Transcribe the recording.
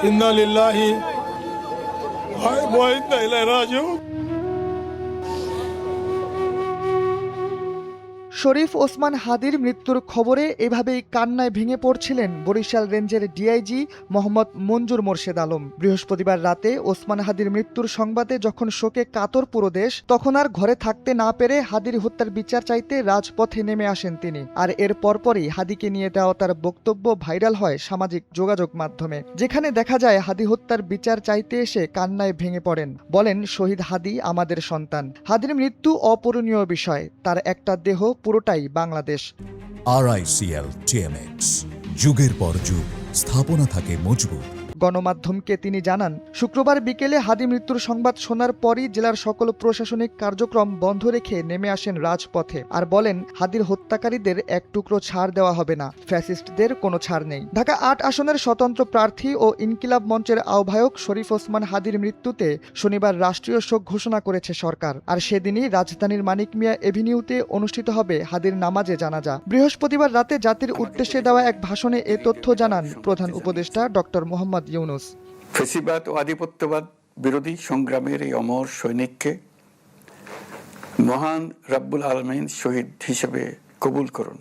ইন্না লিল্লাহি ওয়া ইন্না ইলাইহি রাজিউন। শরীফ ওসমান হাদির মৃত্যুর খবরে এভাবেই কান্নায় ভেঙে পড়ছিলেন বরিশাল রেঞ্জের ডিআইজি মোহাম্মদ মঞ্জুর মোর্শেদ আলম। বৃহস্পতিবার রাতে ওসমান হাদির মৃত্যুর সংবাদে যখন শোকে কাতর পুরো দেশ, তখন আর ঘরে থাকতে না পেরে হাদির হত্যার বিচার চাইতে রাজপথে নেমে আসেন তিনি। আর এর পরপরই হাদিকে নিয়ে দেওয়া তার বক্তব্য ভাইরাল হয় সামাজিক যোগাযোগ মাধ্যমে, যেখানে দেখা যায় হাদি হত্যার বিচার চাইতে এসে কান্নায় ভেঙে পড়েন। বলেন, শহীদ হাদি আমাদের সন্তান। হাদির মৃত্যু অপূরণীয় বিষয়, তার একটা দেহ পুরোটাই বাংলাদেশ। RICL TMX, যুগের পর যুগ স্থাপনা থাকে মজবুত। গণমাধ্যমকে তিনি জানান, শুক্রবার বিকেলে হাদি মৃত্যুর সংবাদ শোনার পরই জেলার সকল প্রশাসনিক কার্যক্রম বন্ধ রেখে নেমে আসেন রাজপথে। আর বলেন, হাদির হত্যাকারীদের এক টুকরো ছাড় দেওয়া হবে না, ফ্যাসিস্টদের কোনো ছাড় নেই। ঢাকা ৮ আসনের স্বতন্ত্র প্রার্থী ও ইনকিলাব মঞ্চের আহ্বায়ক শরীফ ওসমান হাদির মৃত্যুতে শনিবার রাষ্ট্রীয় শোক ঘোষণা করেছে সরকার। আর সেদিনই রাজধানীর মানিক মিয়া এভিনিউতে অনুষ্ঠিত হবে হাদির নামাজে জানাজা। বৃহস্পতিবার রাতে জাতির উদ্দেশ্যে দেওয়া এক ভাষণে এ তথ্য জানান প্রধান উপদেষ্টা ডক্টর মোহাম্মদ ইউনুস। ফ্যাসিবাদ ও আধিপত্যবাদ বিরোধী সংগ্রামের এই অমর সৈনিককে মহান রাব্বুল আলামিন শহীদ হিসেবে কবুল করুন।